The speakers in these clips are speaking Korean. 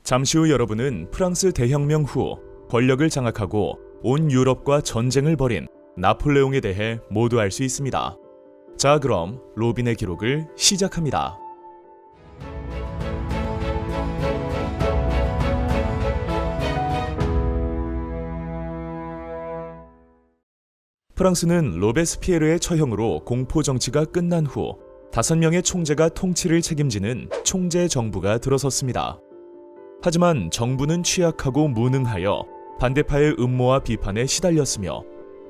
잠시 후 여러분은 프랑스 대혁명 후 권력을 장악하고 온 유럽과 전쟁을 벌인 나폴레옹에 대해 모두 알 수 있습니다. 자, 그럼 로빈의 기록을 시작합니다. 프랑스는 로베스피에르의 처형으로 공포 정치가 끝난 후 5명의 총재가 통치를 책임지는 총재 정부가 들어섰습니다. 하지만 정부는 취약하고 무능하여 반대파의 음모와 비판에 시달렸으며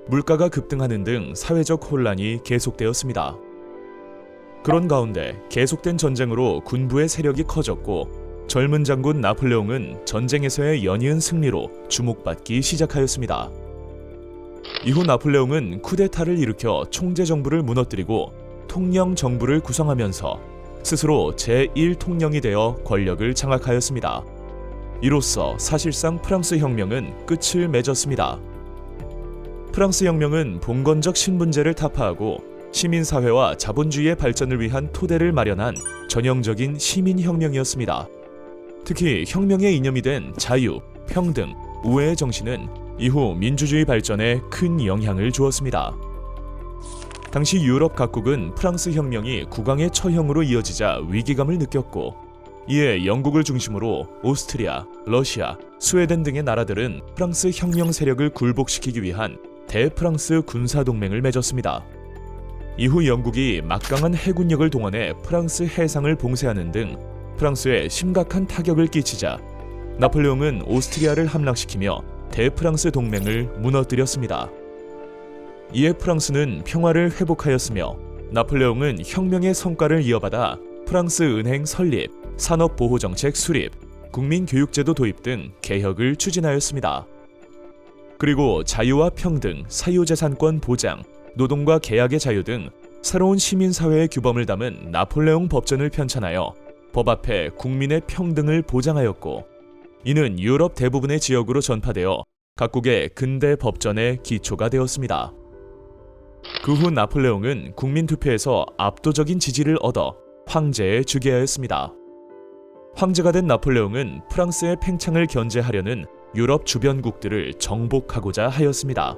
물가가 급등하는 등 사회적 혼란이 계속되었습니다. 그런 가운데 계속된 전쟁으로 군부의 세력이 커졌고 젊은 장군 나폴레옹은 전쟁에서의 연이은 승리로 주목받기 시작하였습니다. 이후 나폴레옹은 쿠데타를 일으켜 총재 정부를 무너뜨리고 통영 정부를 구성하면서 스스로 제1통령이 되어 권력을 장악하였습니다. 이로써 사실상 프랑스 혁명은 끝을 맺었습니다. 프랑스 혁명은 봉건적 신분제를 타파하고 시민사회와 자본주의의 발전을 위한 토대를 마련한 전형적인 시민혁명이었습니다. 특히 혁명의 이념이 된 자유, 평등, 우애의 정신은 이후 민주주의 발전에 큰 영향을 주었습니다. 당시 유럽 각국은 프랑스 혁명이 국왕의 처형으로 이어지자 위기감을 느꼈고 이에 영국을 중심으로 오스트리아, 러시아, 스웨덴 등의 나라들은 프랑스 혁명 세력을 굴복시키기 위한 대프랑스 군사동맹을 맺었습니다. 이후 영국이 막강한 해군력을 동원해 프랑스 해상을 봉쇄하는 등 프랑스에 심각한 타격을 끼치자 나폴레옹은 오스트리아를 함락시키며 대프랑스 동맹을 무너뜨렸습니다. 이에 프랑스는 평화를 회복하였으며 나폴레옹은 혁명의 성과를 이어받아 프랑스 은행 설립, 산업보호정책 수립, 국민교육제도 도입 등 개혁을 추진하였습니다. 그리고 자유와 평등, 사유재산권 보장, 노동과 계약의 자유 등 새로운 시민사회의 규범을 담은 나폴레옹 법전을 편찬하여 법 앞에 국민의 평등을 보장하였고 이는 유럽 대부분의 지역으로 전파되어 각국의 근대 법전의 기초가 되었습니다. 그 후 나폴레옹은 국민투표에서 압도적인 지지를 얻어 황제에 즉위하였습니다. 황제가 된 나폴레옹은 프랑스의 팽창을 견제하려는 유럽 주변국들을 정복하고자 하였습니다.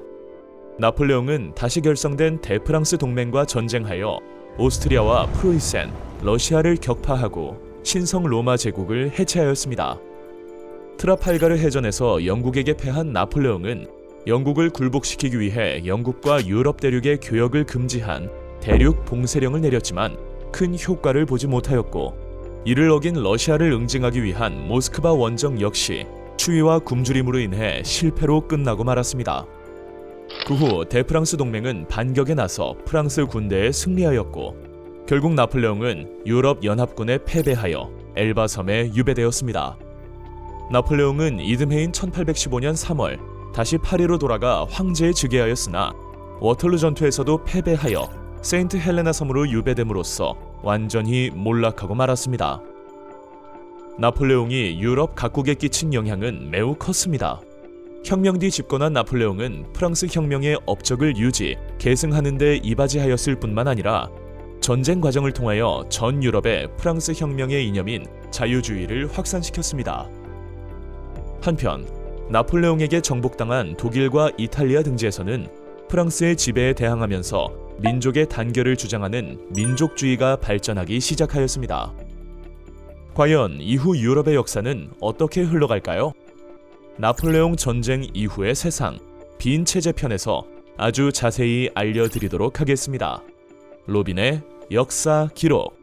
나폴레옹은 다시 결성된 대프랑스 동맹과 전쟁하여 오스트리아와 프로이센, 러시아를 격파하고 신성 로마 제국을 해체하였습니다. 트라팔가르 해전에서 영국에게 패한 나폴레옹은 영국을 굴복시키기 위해 영국과 유럽 대륙의 교역을 금지한 대륙 봉쇄령을 내렸지만 큰 효과를 보지 못하였고 이를 어긴 러시아를 응징하기 위한 모스크바 원정 역시 추위와 굶주림으로 인해 실패로 끝나고 말았습니다. 그 후 대프랑스 동맹은 반격에 나서 프랑스 군대에 승리하였고 결국 나폴레옹은 유럽 연합군에 패배하여 엘바 섬에 유배되었습니다. 나폴레옹은 이듬해인 1815년 3월 다시 파리로 돌아가 황제에 즉위하였으나 워털루 전투에서도 패배하여 세인트 헬레나 섬으로 유배됨으로써 완전히 몰락하고 말았습니다. 나폴레옹이 유럽 각국에 끼친 영향은 매우 컸습니다. 혁명 뒤 집권한 나폴레옹은 프랑스 혁명의 업적을 유지, 계승하는 데 이바지하였을 뿐만 아니라 전쟁 과정을 통하여 전 유럽에 프랑스 혁명의 이념인 자유주의를 확산시켰습니다. 한편 나폴레옹에게 정복당한 독일과 이탈리아 등지에서는 프랑스의 지배에 대항하면서 민족의 단결을 주장하는 민족주의가 발전하기 시작하였습니다. 과연 이후 유럽의 역사는 어떻게 흘러갈까요? 나폴레옹 전쟁 이후의 세상, 빈 체제 편에서 아주 자세히 알려드리도록 하겠습니다. 로빈의 역사 기록.